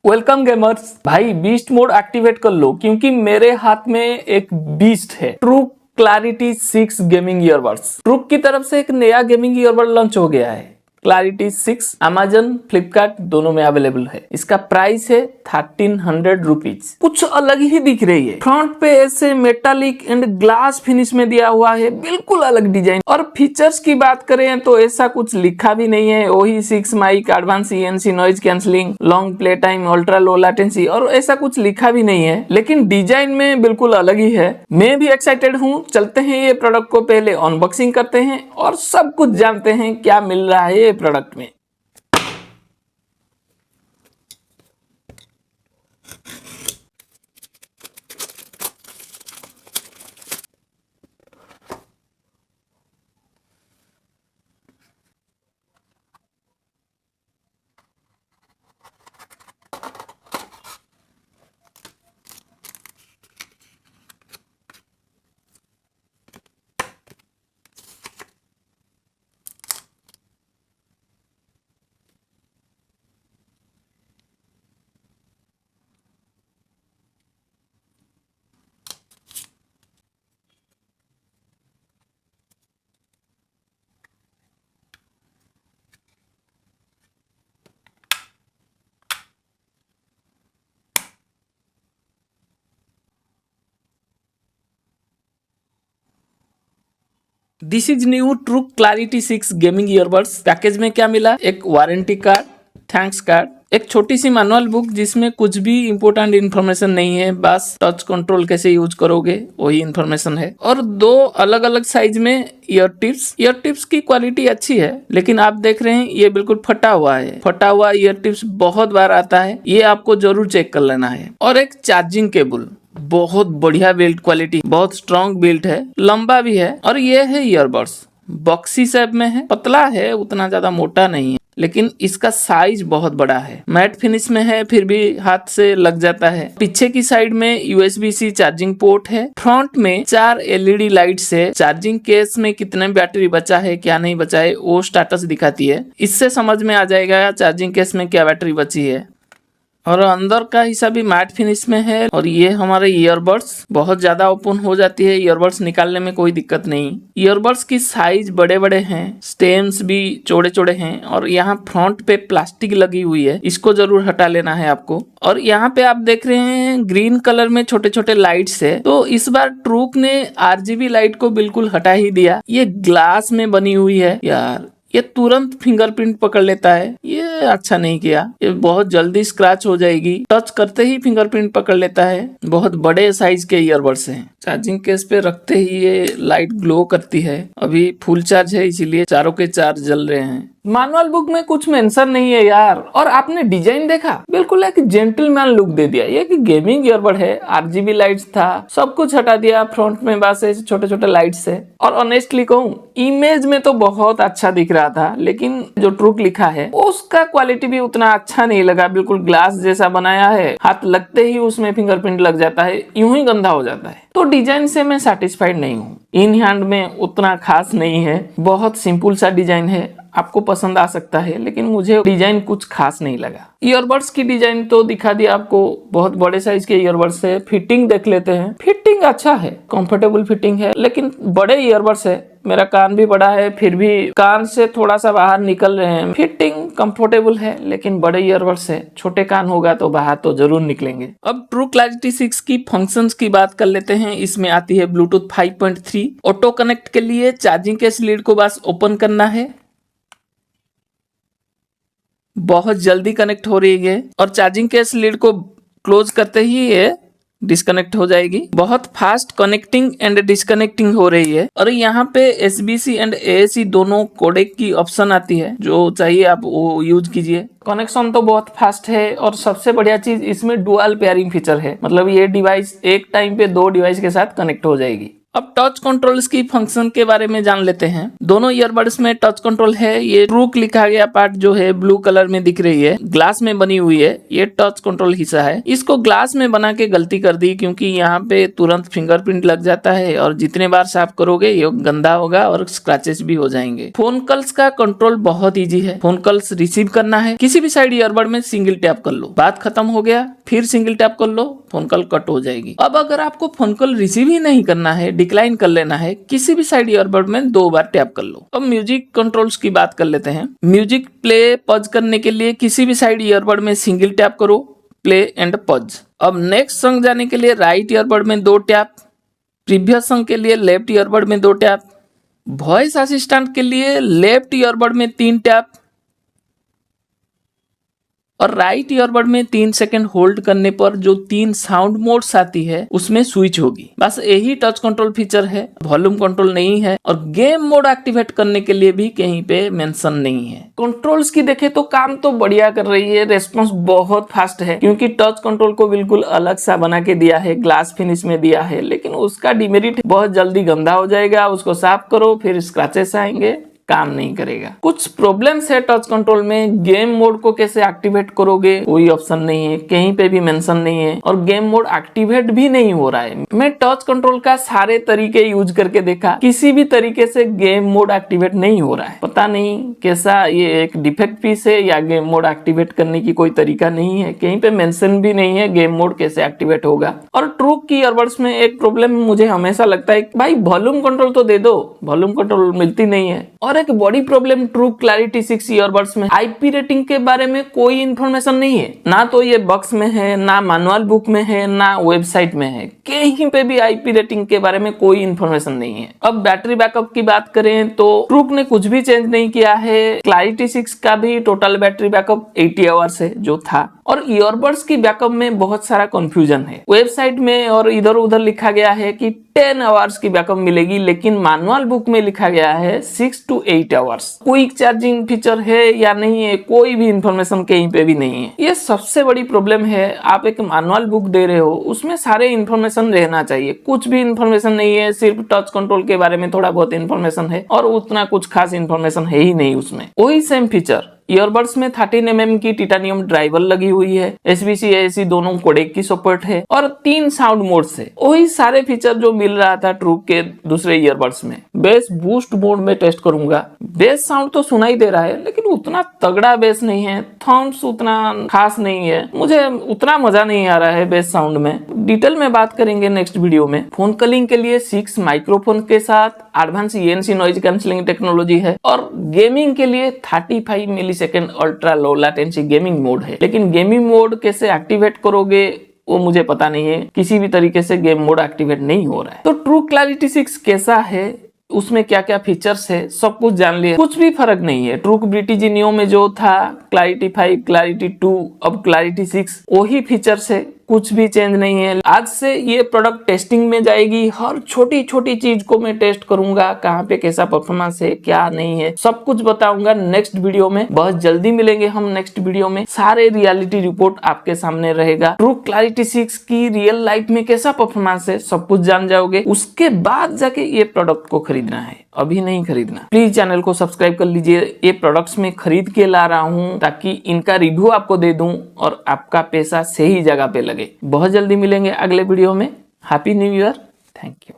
Welcome gamers. भाई beast mode activate कर लो क्योंकि मेरे हाथ में एक बीस्ट है, ट्रू क्लैरिटी 6 गेमिंग ईयरबड्स। ट्रूक की तरफ से एक नया गेमिंग ईयरबड लॉन्च हो गया है, क्लैरिटी 6। अमेजन, फ्लिपकार्ट दोनों में अवेलेबल है। इसका प्राइस है 1300 रुपीज। कुछ अलग ही दिख रही है। फ्रंट पे ऐसे मेटालिक एंड ग्लास फिनिश में दिया हुआ है, बिल्कुल अलग डिजाइन। और फीचर्स की बात करें तो ऐसा कुछ लिखा भी नहीं है। वही 6 mic, advance ENC, noise cancelling, long play time, ultra low latency और ऐसा कुछ लिखा भी नहीं है। लेकिन डिजाइन में बिल्कुल अलग ही है। मैं भी एक्साइटेड हूँ। चलते हैं ये प्रोडक्ट को पहले अनबॉक्सिंग करते हैं और सब कुछ जानते हैं क्या मिल रहा है प्रोडक्ट में। This is new true clarity 6 gaming earbuds. Package में क्या मिला? एक वारंटी कार्ड, थैंक्स कार्ड, एक छोटी सी मैनुअल बुक जिसमें कुछ भी इंपोर्टेंट इन्फॉर्मेशन नहीं है, बस टच कंट्रोल कैसे यूज करोगे वही इन्फॉर्मेशन है। और 2 अलग अलग साइज में ईयर टिप्स। ईयर टिप्स की क्वालिटी अच्छी है, लेकिन आप देख रहे हैं ये बिल्कुल फटा हुआ है। फटा हुआ ईयर टिप्स बहुत बार आता है, ये आपको जरूर चेक कर लेना है। और एक चार्जिंग केबल, बहुत बढ़िया बिल्ड क्वालिटी, बहुत स्ट्रॉन्ग बिल्ड है, लंबा भी है। और ये है ईयरबड्स, बॉक्सी शेप में है, पतला है, उतना ज्यादा मोटा नहीं है, लेकिन इसका साइज बहुत बड़ा है। मैट फिनिश में है, फिर भी हाथ से लग जाता है। पीछे की साइड में USB-C चार्जिंग पोर्ट है। फ्रंट में 4 LED लाइट्स है। चार्जिंग केस में कितने बैटरी बचा है, क्या नहीं बचा है, वो स्टेटस दिखाती है। इससे समझ में आ जाएगा चार्जिंग केस में क्या बैटरी बची है। और अंदर का हिस्सा भी मैट फिनिश में है। और ये हमारे ईयरबड्स बहुत ज्यादा ओपन हो जाती है, ईयरबड्स निकालने में कोई दिक्कत नहीं। ईयरबड्स की साइज बड़े बड़े हैं, स्टेम्स भी चौड़े चौड़े हैं। और यहाँ फ्रंट पे प्लास्टिक लगी हुई है, इसको जरूर हटा लेना है आपको। और यहाँ पे आप देख रहे हैं ग्रीन कलर में छोटे छोटे लाइट्स है। तो इस बार ट्रूक ने RGB लाइट को बिल्कुल हटा ही दिया। ये ग्लास में बनी हुई है यार, ये तुरंत फिंगरप्रिंट पकड़ लेता है, ये अच्छा नहीं किया। ये बहुत जल्दी स्क्रैच हो जाएगी, टच करते ही फिंगरप्रिंट पकड़ लेता है। बहुत बड़े साइज के ईयरबड्स हैं। चार्जिंग केस पे रखते ही ये लाइट ग्लो करती है। अभी फुल चार्ज है, इसीलिए चारों के चार्ज जल रहे हैं। मैनुअल बुक में कुछ मेंशन नहीं है यार। और आपने डिजाइन देखा, बिल्कुल एक जेंटलमैन लुक दे दिया। ये कि गेमिंग ईयरबड है, RGB लाइट्स था, सब कुछ हटा दिया। फ्रंट में बस ऐसे छोटे छोटे लाइट्स है। और ऑनेस्टली कहूँ, इमेज में तो बहुत अच्छा दिख रहा था, लेकिन जो ट्रूक लिखा है उसका क्वालिटी भी उतना अच्छा नहीं लगा। बिल्कुल ग्लास जैसा बनाया है, हाथ लगते ही उसमें फिंगरप्रिंट लग जाता है, यूं ही गंदा हो जाता है। तो डिजाइन से मैं सेटिस्फाइड नहीं हूँ। इन हैंड में उतना खास नहीं है, बहुत सिंपल सा डिजाइन है। आपको पसंद आ सकता है, लेकिन मुझे डिजाइन कुछ खास नहीं लगा। ईयरबड्स की डिजाइन तो दिखा दिया आपको, बहुत बड़े साइज के ईयरबड्स है। फिटिंग देख लेते हैं। फिटिंग अच्छा है, कंफर्टेबल फिटिंग है, लेकिन बड़े ईयरबड्स है। मेरा कान भी बड़ा है, फिर भी कान से थोड़ा सा बाहर निकल रहे हैं। फिटिंग कंफर्टेबल है, लेकिन बड़े ईयरबड्स है, छोटे कान होगा तो बाहर तो जरूर निकलेंगे। अब ट्रू क्लैरिटी 6 की फंक्शंस की बात कर लेते हैं। इसमें आती है ब्लूटूथ 5.3। ऑटो कनेक्ट के लिए चार्जिंग केस लीड को बस ओपन करना है, बहुत जल्दी कनेक्ट हो रही है। और चार्जिंग केस लीड को क्लोज करते ही ये डिस्कनेक्ट हो जाएगी। बहुत फास्ट कनेक्टिंग एंड डिस्कनेक्टिंग हो रही है। और यहाँ पे SBC एंड AAC दोनों कोडेक की ऑप्शन आती है, जो चाहिए आप वो यूज कीजिए। कनेक्शन तो बहुत फास्ट है। और सबसे बढ़िया चीज इसमें डुअल पेयरिंग फीचर है, मतलब ये डिवाइस एक टाइम पे 2 डिवाइस के साथ कनेक्ट हो जाएगी। अब टच कंट्रोल्स की फंक्शन के बारे में जान लेते हैं। दोनों ईयरबड्स में टच कंट्रोल है। ये ट्रूक लिखा गया पार्ट जो है ब्लू कलर में दिख रही है, ग्लास में बनी हुई है, ये टच कंट्रोल हिस्सा है। इसको ग्लास में बना के गलती कर दी क्योंकि यहाँ पे तुरंत फिंगरप्रिंट लग जाता है और जितने बार साफ करोगे ये गंदा होगा और स्क्रैचेस भी हो जाएंगे। फोन कॉल्स का कंट्रोल बहुत ईजी है। फोन कॉल्स रिसीव करना है, किसी भी साइड ईयरबड में सिंगल टैप कर लो, बात खत्म हो गया, फिर सिंगल टैप कर लो, फोन कॉल कट हो जाएगी। अब अगर आपको फोन कॉल रिसीव ही नहीं करना है, डिक्लाइन कर लेना है, किसी भी साइड ईयरबड में 2 बार टैप कर लो। अब म्यूजिक कंट्रोल्स की बात कर लेते हैं। म्यूजिक प्ले पॉज करने के लिए किसी भी साइड ईयरबड में सिंगल टैप करो, प्ले एंड पॉज। अब नेक्स्ट सॉन्ग जाने के लिए राइट ईयरबड में 2 टैप, प्रीवियस सॉन्ग के लिए लेफ्ट ईयरबड में 2 टैप, वॉइस असिस्टेंट के लिए लेफ्ट ईयरबड में 3 टैप और राइट ईयरबड में 3 सेकंड होल्ड करने पर जो 3 साउंड मोड्स आती है उसमें स्विच होगी। बस यही टच कंट्रोल फीचर है, वॉल्यूम कंट्रोल नहीं है और गेम मोड एक्टिवेट करने के लिए भी कहीं पे मेंशन नहीं है। कंट्रोल्स की देखे तो काम तो बढ़िया कर रही है, रेस्पॉन्स बहुत फास्ट है क्योंकि टच कंट्रोल को बिल्कुल अलग सा बना के दिया है, ग्लास फिनिश में दिया है, लेकिन उसका डिमेरिट बहुत जल्दी गंदा हो जाएगा। उसको साफ करो फिर स्क्रैचेस आएंगे, काम नहीं करेगा। कुछ प्रॉब्लम्स है टच कंट्रोल में। गेम मोड को कैसे एक्टिवेट करोगे, कोई ऑप्शन नहीं है, कहीं पे भी मेंशन नहीं है और गेम मोड एक्टिवेट भी नहीं हो रहा है। मैं टच कंट्रोल का सारे तरीके यूज करके देखा, किसी भी तरीके से गेम मोड एक्टिवेट नहीं हो रहा है। पता नहीं कैसा ये एक डिफेक्ट पीस है या गेम मोड एक्टिवेट करने की कोई तरीका नहीं है, कहीं पे मेंशन भी नहीं है गेम मोड कैसे एक्टिवेट होगा। और ट्रूक की ईयरबड्स में एक प्रॉब्लम मुझे हमेशा लगता है, भाई वॉल्यूम कंट्रोल तो दे दो, वॉल्यूम कंट्रोल मिलती नहीं है। और एक बड़ी प्रॉब्लम ट्रूक क्लैरिटी 6 ईयरबड्स में आईपी रेटिंग के बारे में कोई इन्फॉर्मेशन नहीं है। ना तो ये बॉक्स में है, ना मैनुअल बुक में है, ना वेबसाइट में है, कहीं पे भी आईपी रेटिंग के बारे में कोई इन्फॉर्मेशन नहीं है। अब बैटरी बैकअप की बात करें तो ट्रूक ने कुछ भी चेंज नहीं किया है। क्लैरिटी 6 का भी टोटल बैटरी बैकअप 80 आवर्स है जो था। और ईयरबड्स की बैकअप में बहुत सारा कंफ्यूजन है। वेबसाइट में और इधर उधर लिखा गया है कि 10 आवर्स की बैकअप मिलेगी, लेकिन मैनुअल बुक में लिखा गया है 6 to 8 hours. Quick charging feature है या नहीं है, कोई भी इंफॉर्मेशन कहीं पे भी नहीं है। ये सबसे बड़ी प्रॉब्लम है। आप एक मैनुअल बुक दे रहे हो, उसमें सारे इंफॉर्मेशन रहना चाहिए, कुछ भी इंफॉर्मेशन नहीं है। सिर्फ टच कंट्रोल के बारे में थोड़ा बहुत इंफॉर्मेशन है और उतना कुछ खास इंफॉर्मेशन है ही नहीं उसमें। वही सेम फीचर ईयरबड्स में 13 mm की टिटानियम ड्राइवर लगी हुई है, SBC AAC दोनों कोडेक की सपोर्ट है और 3 साउंड मोड्स है। वही सारे फीचर जो मिल रहा था ट्रूक के दूसरे ईयरबड्स में। बेस बूस्ट मोड में टेस्ट करूंगा, बेस साउंड तो सुनाई दे रहा है लेकिन उतना तगड़ा बेस नहीं है, थॉर्म्स उतना खास नहीं है, मुझे उतना मजा नहीं आ रहा है बेस साउंड में। डिटेल में बात करेंगे नेक्स्ट वीडियो में। फोन कॉलिंग के लिए 6 माइक्रोफोन के साथ advance ENC noise cancelling technology है और गेमिंग के लिए 35 millisecond ultra low latency gaming mode है। लेकिन गेमिंग मोड कैसे एक्टिवेट करोगे वो मुझे पता नहीं है, किसी भी तरीके से गेम मोड एक्टिवेट नहीं हो रहा है। तो ट्रूक क्लैरिटी 6 कैसा है, उसमें क्या क्या फीचर्स है, सब कुछ जान लिया। कुछ भी फर्क नहीं है। ट्रूक BTG नियो में जो था क्लैरिटी 5, क्लैरिटी 2, अब क्लैरिटी 6 वही फीचर्स है, कुछ भी चेंज नहीं है। आज से ये प्रोडक्ट टेस्टिंग में जाएगी, हर छोटी छोटी चीज को मैं टेस्ट करूंगा, कहाँ पे कैसा परफॉर्मेंस है क्या नहीं है, सब कुछ बताऊंगा नेक्स्ट वीडियो में। बहुत जल्दी मिलेंगे हम नेक्स्ट वीडियो में, सारे रियलिटी रिपोर्ट आपके सामने रहेगा। ट्रूक क्लैरिटी 6 की रियल लाइफ में कैसा परफॉर्मेंस है सब कुछ जान जाओगे, उसके बाद जाके ये प्रोडक्ट को खरीदना है, अभी नहीं खरीदना। प्लीज चैनल को सब्सक्राइब कर लीजिए। ये प्रोडक्ट्स में खरीद के ला रहा हूँ ताकि इनका रिव्यू आपको दे दूं और आपका पैसा सही जगह पे लगे। बहुत जल्दी मिलेंगे अगले वीडियो में। Happy new year, thank you.